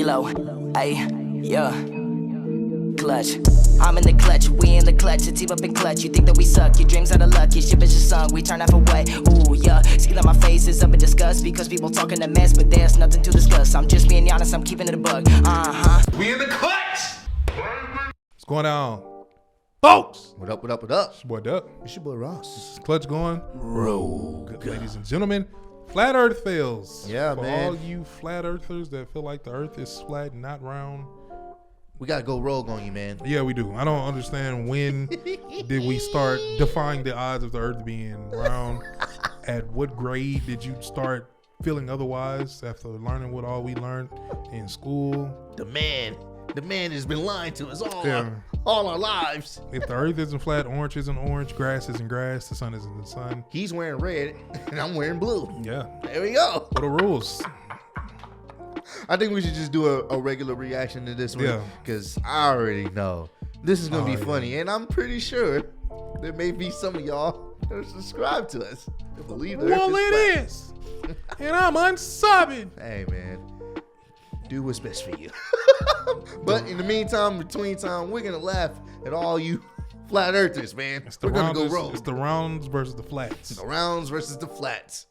Kilo, ayy, yeah. Clutch. I'm in the clutch, we in the clutch, it's even been clutch. You think that we suck, your dreams are the luck, your ship is just sunk, we turn half away. Ooh, yeah, see that my face is up in disgust because people talking a mess, but there's nothing to discuss. I'm just being honest, I'm keeping it a bug. We in the clutch! What's going on, folks? What up, what up, what up? It's your boy Duck. It's your boy Ross. Clutch going Rogue. Ladies and gentlemen, flat earth fails. Yeah, For man. all you flat earthers that feel like the earth is flat and not round. We gotta go rogue on you, man. Yeah, we do. I don't understand when did we start defying the odds of the earth being round. At what grade did you start feeling otherwise after learning what all we learned in school? The man has been lying to us all, Yeah. all our lives. If the earth isn't flat, orange isn't orange, grass isn't grass, the sun isn't the sun. He's wearing red and I'm wearing blue. Yeah. There we go. What are the rules? I think we should just do a regular reaction to this one. Yeah. Because I already know this is going to be yeah. funny. And I'm pretty sure there may be some of y'all that are subscribed to us that believe the Well, earth it flat. is. And I'm unsubbing. Hey, man. Do what's best for you. But in the meantime, between time, we're going to laugh at all you flat earthers, man. We're going to go rogue. It's the rounds versus the flats. The rounds versus the flats.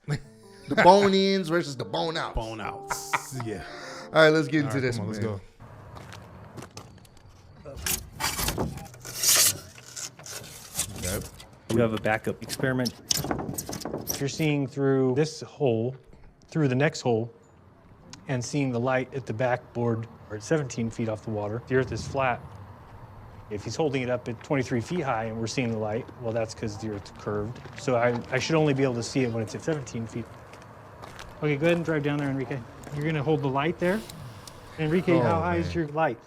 The bone ins versus the bone outs. Bone outs. Yeah. All right, let's get All into right, this come on, one. let's go. Okay. You have a backup experiment. If you're seeing through this hole, through the next hole, and seeing the light at the backboard, or at 17 feet off the water, the earth is flat. If he's holding it up at 23 feet high and we're seeing the light, well, that's because the earth's curved. So I should only be able to see it when it's at 17 feet. Okay, go ahead and drive down there, Enrique. You're gonna hold the light there. Enrique, Oh, how high man. is your light?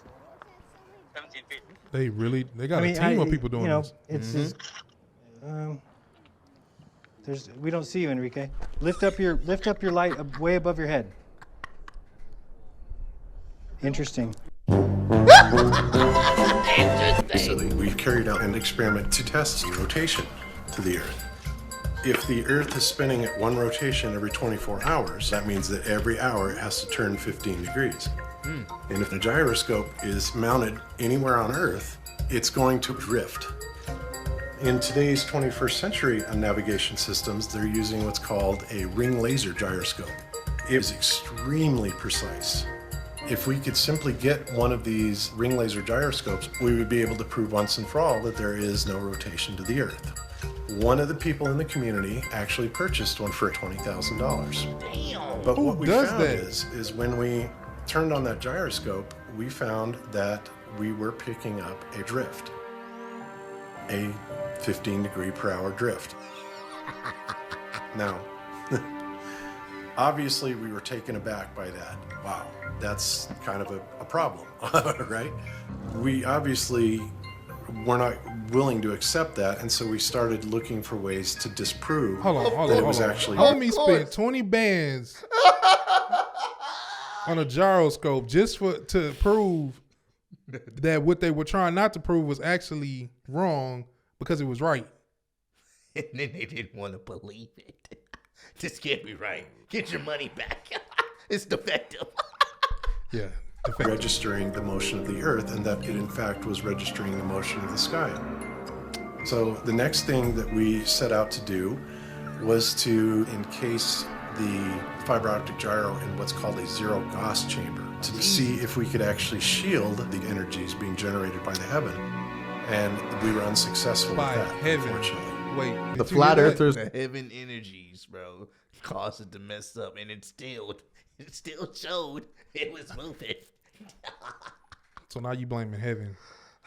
17 feet. They got a team of people doing you know, this. It's we don't see you, Enrique. Lift up your light way above your head. Interesting. Recently, we've carried out an experiment to test the rotation to the Earth. If the Earth is spinning at one rotation every 24 hours, that means that every hour it has to turn 15 degrees. And if the gyroscope is mounted anywhere on Earth, it's going to drift. In today's 21st century navigation systems, they're using what's called a ring laser gyroscope. It is extremely precise. If we could simply get one of these ring laser gyroscopes, we would be able to prove once and for all that there is no rotation to the Earth. One of the people in the community actually purchased one for $20,000. Damn. But what we does found that? is when we turned on that gyroscope, we found that we were picking up a drift, a 15 degree per hour drift. Now, obviously we were taken aback by that. Wow, that's kind of a problem, right? We obviously were not willing to accept that, and so we started looking for ways to disprove that it was actually. Homie spent 20 bands on a gyroscope just to prove that what they were trying not to prove was actually wrong because it was right. And then they didn't want to believe it. This can't be right. Get your money back. It's defective. Yeah. registering the motion of the Earth, and that it in fact was registering the motion of the sky. So the next thing that we set out to do was to encase the fiber optic gyro in what's called a zero Gauss chamber to see if we could actually shield the energies being generated by the heaven. And we were unsuccessful By with that, heaven. unfortunately. Wait. The did you flat hear that? earthers. The heaven energies, bro, caused it to mess up, and it still showed it was moving. So now you blaming heaven.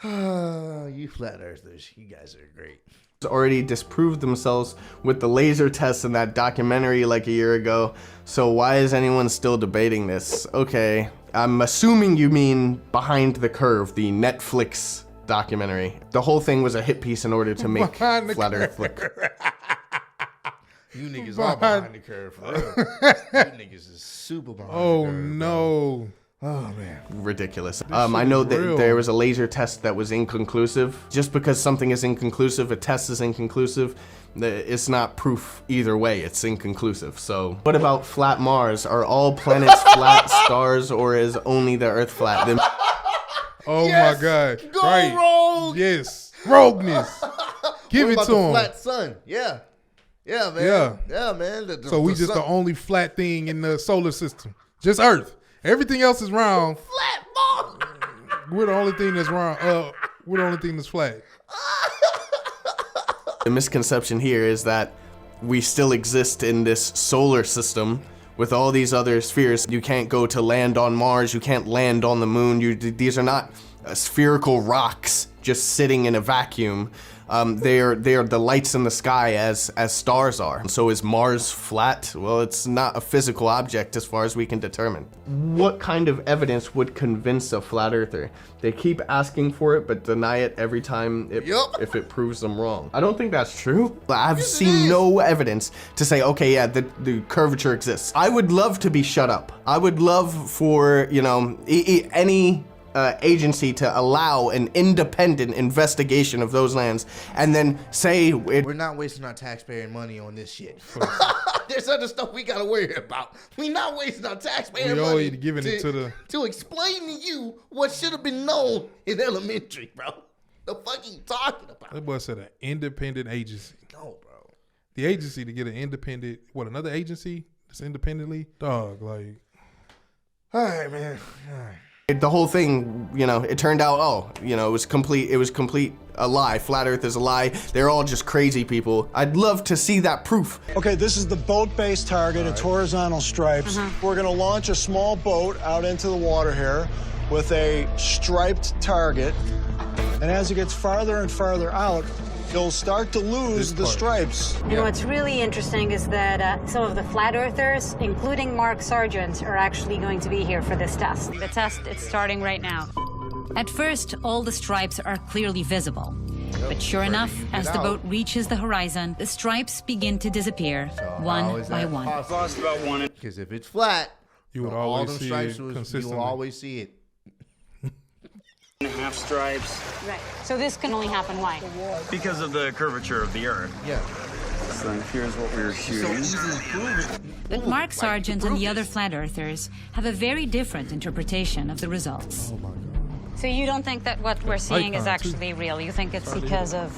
You flat earthers, you guys are great. Already disproved themselves with the laser tests in that documentary like a year ago. So why is anyone still debating this? Okay, I'm assuming you mean Behind the Curve, the Netflix documentary. The whole thing was a hit piece in order to make Behind the Flat Earth Curve. look. You niggas are behind the curve for real. You niggas is super behind the Oh curve. no. Oh man. Ridiculous. shit I know is that real. there was a laser test that was inconclusive. Just because something is inconclusive, a test is inconclusive, it's not proof either way. It's inconclusive. So, what about flat Mars? Are all planets flat stars, or is only the Earth flat? Oh Yes! my God! Go right? Rogue! Yes, rogueness. Give What it about to the him. flat sun? Yeah. Yeah, man. Yeah. Yeah, man. So we just sun. the only flat thing in the solar system. Just Earth. Everything else is round. flat Mars. We're the only thing that's round. We're the only thing that's flat. The misconception here is that we still exist in this solar system with all these other spheres. You can't go to land on Mars. You can't land on the moon. These are not spherical rocks just sitting in a vacuum. They are the lights in the sky as stars are. So is Mars flat? Well, it's not a physical object as far as we can determine. What kind of evidence would convince a flat earther? They keep asking for it, but deny it every time if it proves them wrong. I don't think that's true. I've seen no evidence to say, okay, yeah, the curvature exists. I would love to be shut up. I would love for, any agency to allow an independent investigation of those lands and then say We're not wasting our taxpayer money on this shit. There's other stuff we gotta worry about. We're not wasting our taxpayer We money always giving it to explain to you what should have been known in elementary, bro. The fuck you talking about? That boy said an independent agency. No, bro. The agency to get an independent, another agency that's independently? Dog, like. All right, man. All right. the whole thing, it turned out, it was complete a lie. Flat Earth is a lie. They're all just crazy people. I'd love to see that proof. Okay, this is the boat-based target. It's horizontal stripes. We're gonna launch a small boat out into the water here with a striped target. And as it gets farther and farther out, you'll start to lose the stripes. And what's really interesting is that some of the flat earthers, including Mark Sargent, are actually going to be here for this test. The test is starting right now. At first, all the stripes are clearly visible. But sure enough, as the boat reaches the horizon, the stripes begin to disappear one by one. Lost about one. Because if it's flat, You would all always them see stripes it you consistently. will always see it. And a half stripes Right. So this can only happen why? because of the curvature of the Earth. Yeah. So here's what we were shooting. But Mark Sargent and the other flat earthers have a very different interpretation of the results. So you don't think that what we're seeing is Icon, too. actually real? You think it's because of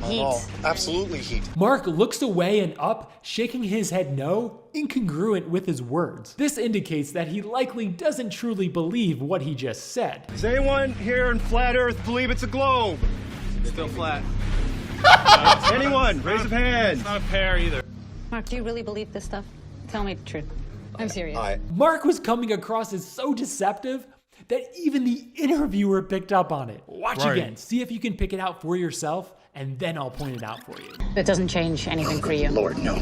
heat? Absolutely heat. Mark looks away and up, shaking his head no, incongruent with his words. This indicates that he likely doesn't truly believe what he just said. Does anyone here in flat Earth believe it's a globe? Still flat. Anyone? Raise a hand. It's not a pear either. Mark, do you really believe this stuff? Tell me the truth. I'm serious. Mark was coming across as so deceptive that even the interviewer picked up on it. Watch Right. again, see if you can pick it out for yourself, and then I'll point it out for you. It doesn't change anything for you. Lord, no.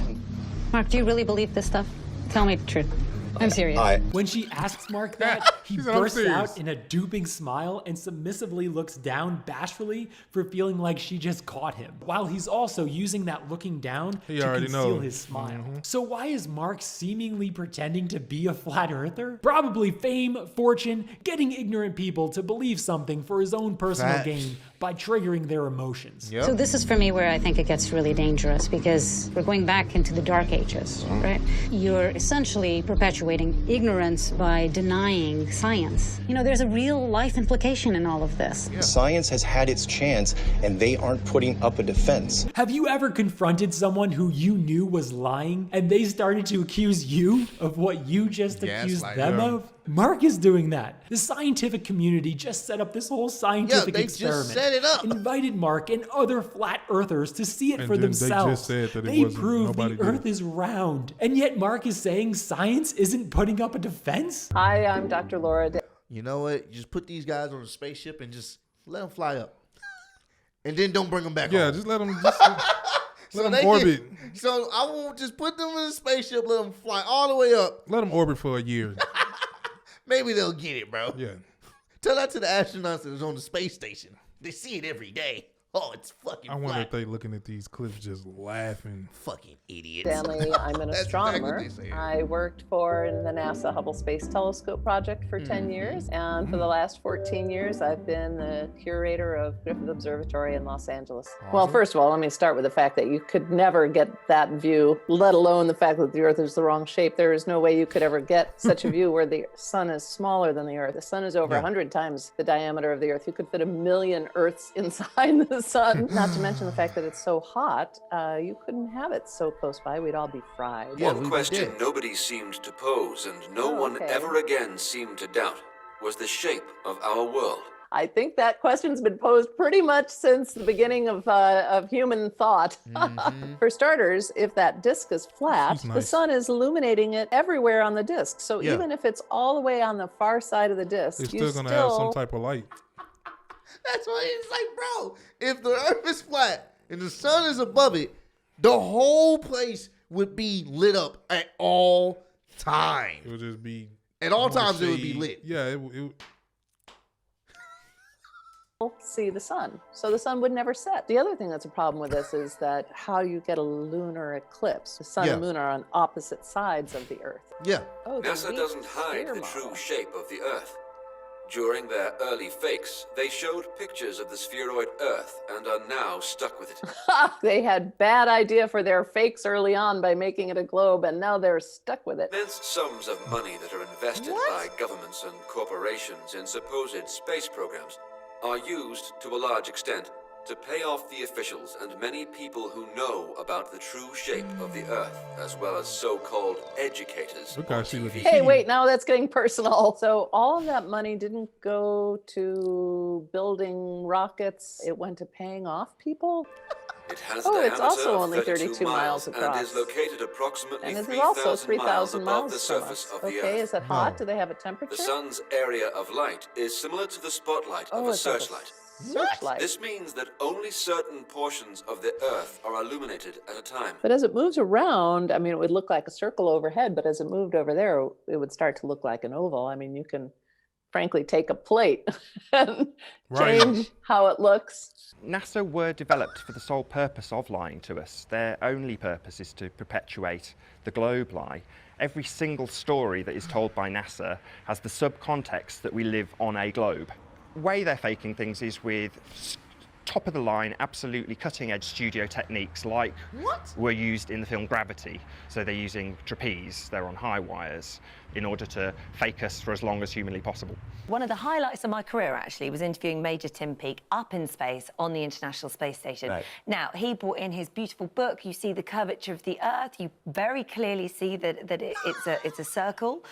Mark, do you really believe this stuff? Tell me the truth. I'm serious. When she asks Mark that, he She said, "I'm bursts serious." out in a duping smile and submissively looks down bashfully for feeling like she just caught him, while he's also using that looking down He to already conceal knows. his smile. So why is Mark seemingly pretending to be a flat earther? Probably fame, fortune, getting ignorant people to believe something for his own personal Facts. gain by triggering their emotions. Yep. So this is for me where I think it gets really dangerous because we're going back into the dark ages, right? You're essentially perpetuating ignorance by denying science. There's a real life implication in all of this. Science has had its chance, and they aren't putting up a defense. Have you ever confronted someone who you knew was lying and they started to accuse you of what you just accused Gaslight them them. of? Mark is doing that. The scientific community just set up this whole scientific they just experiment. set it up. Invited Mark and other flat earthers to see it And for then they just themselves. said that it They wasn't- proved nobody the did it. earth is round. And yet Mark is saying science isn't putting up a defense? Hi, I'm Dr. Laura. You know what? Just put these guys on a spaceship and just let them fly up. And then don't bring them back Yeah, home. just let them So let they them orbit. So I won't just put them in a spaceship, let them fly all the way up. Let them orbit for a year. Maybe they'll get it, bro. Yeah. Tell that to the astronauts that is on the space station. They see it every day. Oh, it's fucking I wonder flat. if they looking at these clips just laughing. Fucking idiots. Stanley, I'm an That's astronomer. exactly what they say. I worked for the NASA Hubble Space Telescope project for 10 years, and for the last 14 years, I've been the curator of Griffith Observatory in Los Angeles. Well, first of all, let me start with the fact that you could never get that view, let alone the fact that the Earth is the wrong shape. There is no way you could ever get such a view where the sun is smaller than the Earth. The sun is over 100 times the diameter of the Earth. You could fit 1 million Earths inside the sun. Not to mention the fact that it's so hot, you couldn't have it so close by. We'd all be fried. One question nobody seemed to pose and no one ever again seemed to doubt was the shape of our world. I think that question's been posed pretty much since the beginning of human thought. For starters, if that disk is flat, the sun is illuminating it everywhere on the disk. So even if it's all the way on the far side of the disk, It's still gonna have some type of light. That's why it's like, bro, if the Earth is flat and the sun is above it, the whole place would be lit up at all times. It would just be at all more times. It would be shade. lit. Yeah, it see the sun. So the sun would never set. The other thing that's a problem with this is that how you get a lunar eclipse. The sun and moon are on opposite sides of the Earth. Yeah. Oh, the NASA weak doesn't hide sphere the model. true shape of the Earth. During their early fakes, they showed pictures of the spheroid Earth and are now stuck with it. They had bad idea for their fakes early on by making it a globe, and now they're stuck with it. Immense sums of money that are invested by governments and corporations in supposed space programs are used to a large extent to pay off the officials and many people who know about the true shape of the Earth, as well as so-called educators. Look, I see what Hey, wait, now that's getting personal. So all of that money didn't go to building rockets. It went to paying off people? It has Oh, a it's diameter also of only 32 32 miles and across. is located approximately And it is also 3,000 miles 3,000 above miles the from surface us. of the Okay, Earth. is it hot? Do they have a temperature? The sun's area of light is similar to the spotlight of a it's like a searchlight. searchlight. This means that only certain portions of the Earth are illuminated at a time. But as it moves around, I mean, it would look like a circle overhead, but as it moved over there, it would start to look like an oval. I mean, you can frankly take a plate and change how it looks. NASA were developed for the sole purpose of lying to us. Their only purpose is to perpetuate the globe lie. Every single story that is told by NASA has the subcontext that we live on a globe. The way they're faking things is with top of the line, absolutely cutting edge studio techniques like were used in the film Gravity. So they're using trapeze, they're on high wires in order to fake us for as long as humanly possible. One of the highlights of my career, actually, was interviewing Major Tim Peake up in space on the International Space Station. Right. Now, he brought in his beautiful book. You see the curvature of the Earth. You very clearly see that it's a circle.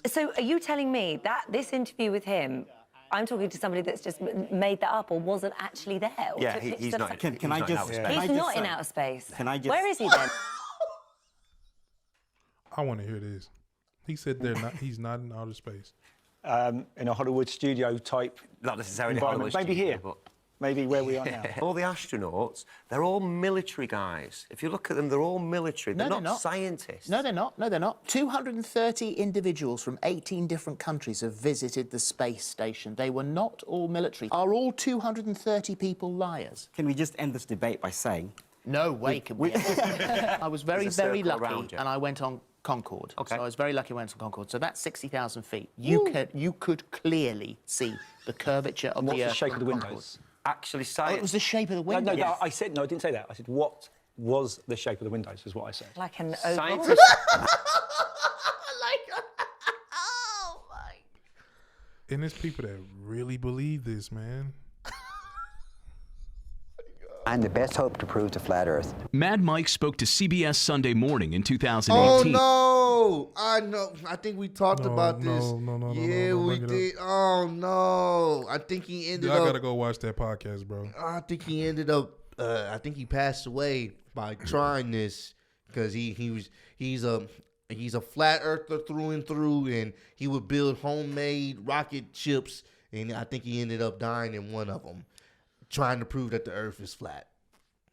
So are you telling me that this interview with him, I'm talking to somebody that's just made that up or wasn't actually there? Or Yeah, took he's pictures of not. something? Can I just? He's not in outer space. Can I just? Where is he then? I want to hear this. He said he's not in outer space. In a Hollywood studio type. Not necessarily environment. Hollywood Maybe studio, here. but Maybe where we are now. all the astronauts, they're all military guys. If you look at them, they're all military. They're not scientists. No, they're not. No, they're not. 230 individuals from 18 different countries have visited the space station. They were not all military. Are all 230 people liars? Can we just end this debate by saying... No way can we. I was very, There's a very circle lucky, around you. and I went on Concorde. Okay. So I was very lucky I went on Concorde. So that's 60,000 feet. You could clearly see the curvature of What's the Earth. the shape of the from windows? Actually, Oh, science... it was the shape of the windows. No, I said, no, I didn't say that. I said, what was the shape of the windows, is what I said. Like an oval? Scientists... And there's people that really believe this, man. I'm the best hope to prove the flat Earth. Mad Mike spoke to CBS Sunday Morning in 2018. Oh, no. I know. I think we talked about this. No, yeah, we did. Oh, no. I think he ended up... I gotta go watch that podcast, bro. I think he ended up... I think he passed away by trying this because he's a flat earther through and through, and he would build homemade rocket ships, and I think he ended up dying in one of them, trying to prove that the Earth is flat.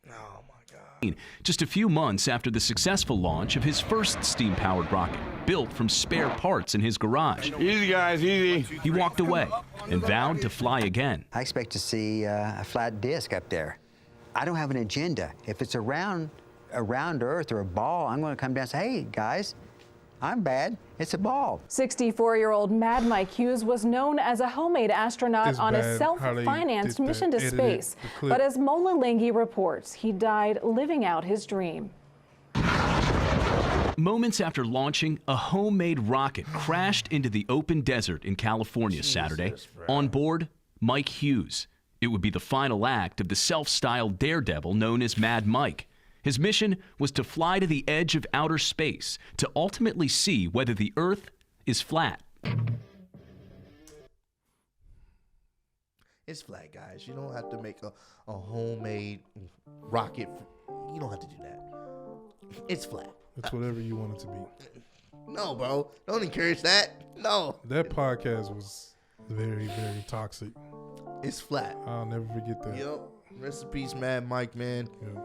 Oh my God. Just a few months after the successful launch of his first steam-powered rocket, built from spare parts in his garage. Easy, guys, easy. He walked away and vowed to fly again. I expect to see a flat disc up there. I don't have an agenda. If it's a round Earth or a ball, I'm going to come down and say, hey, guys, I'm bad. It's a ball. 64-year-old Mad Mike Hughes was known as a homemade astronaut on a self-financed mission to space. But as Mola Linghi reports, he died living out his dream. Moments after launching, a homemade rocket crashed into the open desert in California Saturday. On board, Mike Hughes. It would be the final act of the self-styled daredevil known as Mad Mike. His mission was to fly to the edge of outer space to ultimately see whether the Earth is flat. It's flat, guys. You don't have to make a homemade rocket. You don't have to do that. It's flat. It's whatever you want it to be. No, bro. Don't encourage that. No. That podcast was very, very toxic. It's flat. I'll never forget that. Yep. Rest in peace, Mad Mike, man. Yep.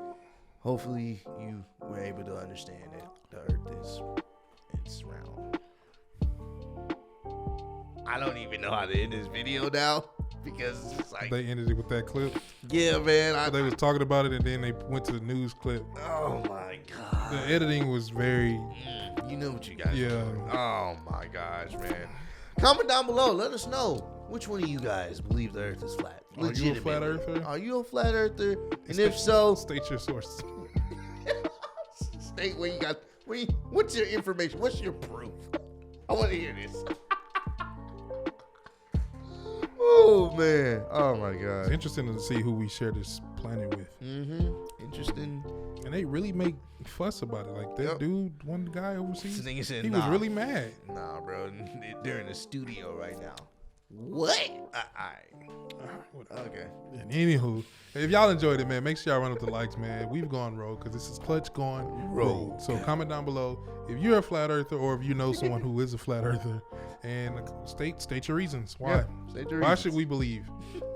Hopefully you were able to understand that the Earth it's round. I don't even know how to end this video now because it's like they ended it with that clip. Yeah, man. They was talking about it and then they went to the news clip. Oh my god. The editing was very. You know what you guys. Yeah. Doing. Oh my gosh, man. Comment down below. Let us know which one of you guys believe the Earth is flat. Are you a flat earther? Are you a flat earther? And if so, state your source. State where you got. What's your information? What's your proof? I want to hear this. Oh man! Oh my god! It's interesting to see who we share this planet with. Interesting. And they really make fuss about it. Like that dude, one guy overseas, he was really mad. Nah, bro. They're in the studio right now. What? Okay. And anywho, if y'all enjoyed it, man, make sure y'all run up the likes, man. We've gone rogue because this is Clutch Gone Rogue. So comment down below if you're a flat earther or if you know someone who is a flat earther, and state your reasons. Why? Yeah, state your Why reasons. should we believe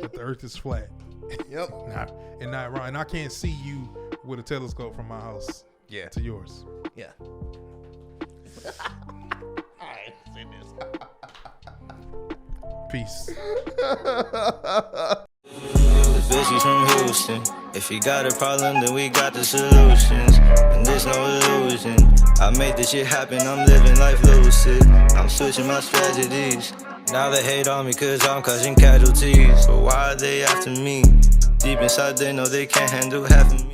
that the Earth is flat? Yep. and not round. And I can't see you with a telescope from my house. Yeah. To yours. Yeah. Alright, say this. Peace. Bitches from Houston. If you got a problem, then we got the solutions. And there's no illusion. I made this shit happen, I'm living life lucid. I'm switching my strategies. Now they hate on me cause I'm causing casualties. So why are they after me? Deep inside they know they can't handle half of me.